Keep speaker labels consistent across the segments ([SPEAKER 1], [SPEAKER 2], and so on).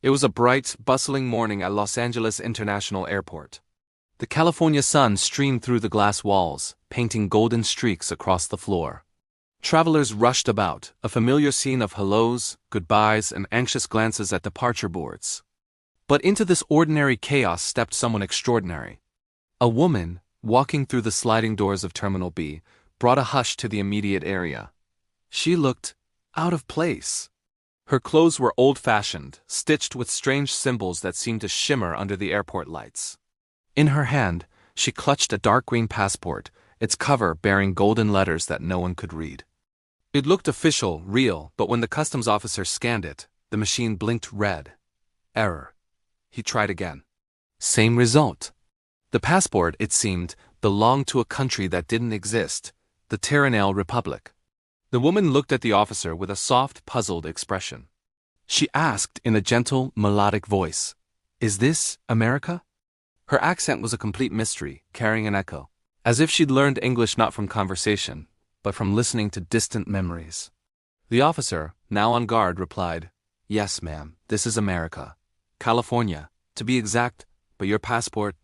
[SPEAKER 1] It was a bright, bustling morning at Los Angeles International Airport. The California sun streamed through the glass walls, painting golden streaks across the floor. Travelers rushed about, a familiar scene of hellos, goodbyes, and anxious glances at departure boards. But into this ordinary chaos stepped someone extraordinary. A woman, walking through the sliding doors of Terminal B, brought a hush to the immediate area. She looked out of place. Her clothes were old-fashioned, stitched with strange symbols that seemed to shimmer under the airport lights. In her hand, she clutched a dark green passport, its cover bearing golden letters that no one could read. It looked official, real, but when the customs officer scanned it, the machine blinked red. Error. He tried again. Same result. The passport, it seemed, belonged to a country that didn't exist, the Terranel Republic. The woman looked at the officer with a soft, puzzled expression. She asked in a gentle, melodic voice, "Is this America?" Her accent was a complete mystery, carrying an echo, as if she'd learned English not from conversation, but from listening to distant memories. The officer, now on guard, replied, "Yes, ma'am, this is America. California, to be exact, but your passport—"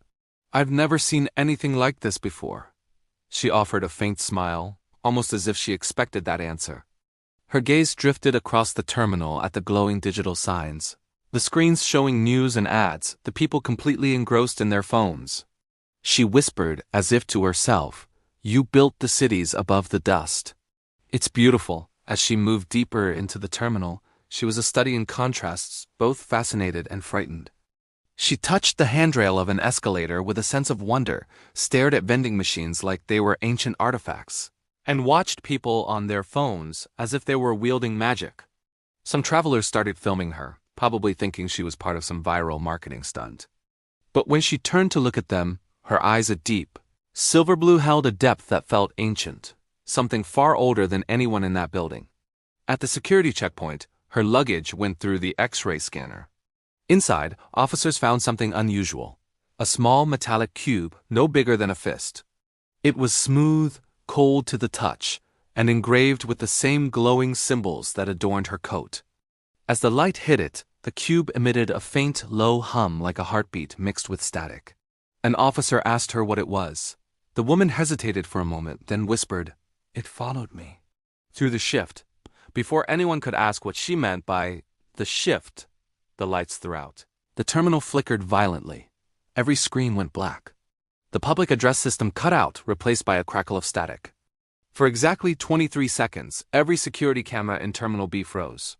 [SPEAKER 1] "I've never seen anything like this before." She offered a faint smile, almost as if she expected that answer. Her gaze drifted across the terminal at the glowing digital signs, the screens showing news and ads, the people completely engrossed in their phones. She whispered, as if to herself, "You built the cities above the dust." It's beautiful. As she moved deeper into the terminal, she was a study in contrasts, both fascinated and frightened. She touched the handrail of an escalator with a sense of wonder, stared at vending machines like they were ancient artifacts, and watched people on their phones as if they were wielding magic. Some travelers started filming her, probably thinking she was part of some viral marketing stunt. But when she turned to look at them, her eyes a deep, silver blue held a depth that felt ancient, something far older than anyone in that building. At the security checkpoint, her luggage went through the X-ray scanner. Inside, officers found something unusual, a small metallic cube no bigger than a fist. It was smooth, cold to the touch, and engraved with the same glowing symbols that adorned her coat. As the light hit it, the cube emitted a faint, low hum like a heartbeat mixed with static. An officer asked her what it was. The woman hesitated for a moment, then whispered, "It followed me." Through the shift. Before anyone could ask what she meant by the shift, the lights threw out. The terminal flickered violently. Every screen went black. The public address system cut out, replaced by a crackle of static. For exactly 23 seconds, every security camera in Terminal B froze.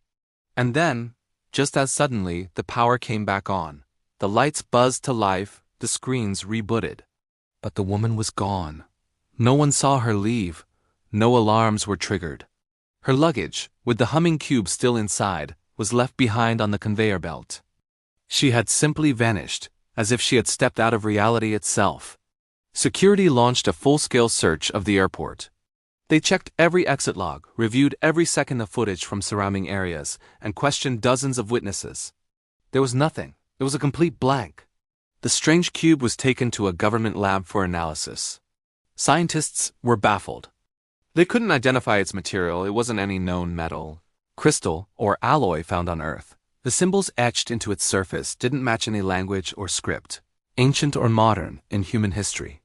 [SPEAKER 1] And then, just as suddenly, the power came back on. The lights buzzed to life, the screens rebooted. But the woman was gone. No one saw her leave. No alarms were triggered. Her luggage, with the humming cube still inside, was left behind on the conveyor belt. She had simply vanished, as if she had stepped out of reality itself. Security launched a full-scale search of the airport. They checked every exit log, reviewed every second of footage from surrounding areas, and questioned dozens of witnesses. There was nothing. It was a complete blank. The strange cube was taken to a government lab for analysis. Scientists were baffled. They couldn't identify its material. It wasn't any known metal, crystal, or alloy found on Earth. The symbols etched into its surface didn't match any language or script, ancient or modern, in human history.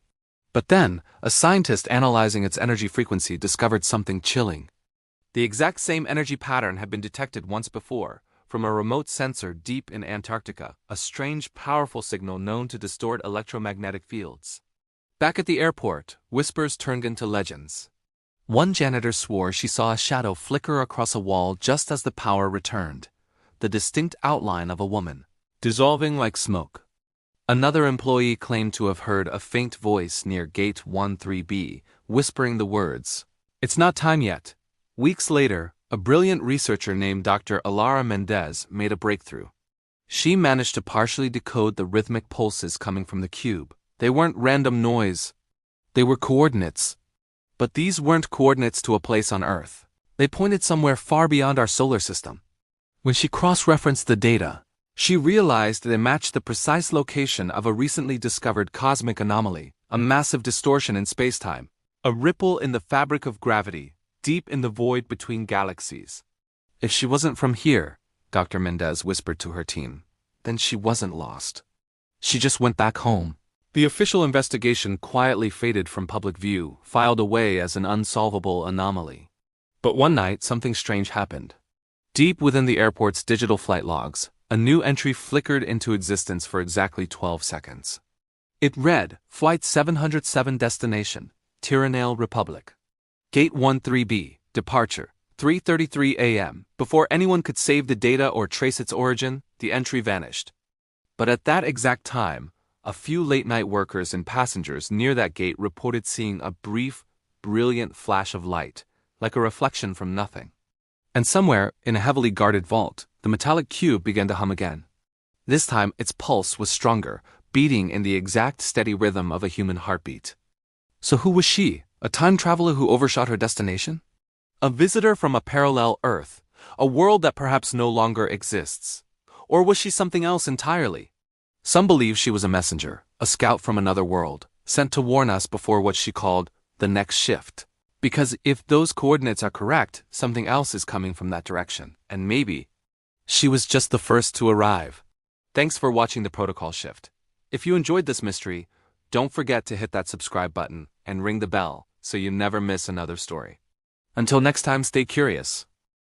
[SPEAKER 1] But then, a scientist analyzing its energy frequency discovered something chilling. The exact same energy pattern had been detected once before, from a remote sensor deep in Antarctica, a strange, powerful signal known to distort electromagnetic fields. Back at the airport, whispers turned into legends. One janitor swore she saw a shadow flicker across a wall just as the power returned, the distinct outline of a woman, dissolving like smoke. Another employee claimed to have heard a faint voice near Gate 13B, whispering the words, "It's not time yet." Weeks later, a brilliant researcher named Dr. Alara Mendez made a breakthrough. She managed to partially decode the rhythmic pulses coming from the cube. They weren't random noise. They were coordinates. But these weren't coordinates to a place on Earth. They pointed somewhere far beyond our solar system. When she cross-referenced the data, she realized they matched the precise location of a recently discovered cosmic anomaly, a massive distortion in spacetime, a ripple in the fabric of gravity, deep in the void between galaxies. If she wasn't from here, Dr. Mendez whispered to her team. Then she wasn't lost. She just went back home. The official investigation quietly faded from public view, filed away as an unsolvable anomaly. But one night, something strange happened. Deep within the airport's digital flight logs, a new entry flickered into existence for exactly 12 seconds. It read, Flight 707 destination, Tiranale Republic. Gate 13B, departure, 3:33 a.m. Before anyone could save the data or trace its origin, the entry vanished. But at that exact time, a few late-night workers and passengers near that gate reported seeing a brief, brilliant flash of light, like a reflection from nothing. And somewhere, in a heavily guarded vault, the metallic cube began to hum again. This time, its pulse was stronger, beating in the exact steady rhythm of a human heartbeat. So who was she? A time traveler who overshot her destination? A visitor from a parallel Earth, a world that perhaps no longer exists? Or was she something else entirely? Some believe she was a messenger, a scout from another world, sent to warn us before what she called the next shift. Because if those coordinates are correct, something else is coming from that direction, and maybe she was just the first to arrive. Thanks for watching the Protocol Shift. If you enjoyed this mystery, don't forget to hit that subscribe button and ring the bell so you never miss another story. Until next time, stay curious.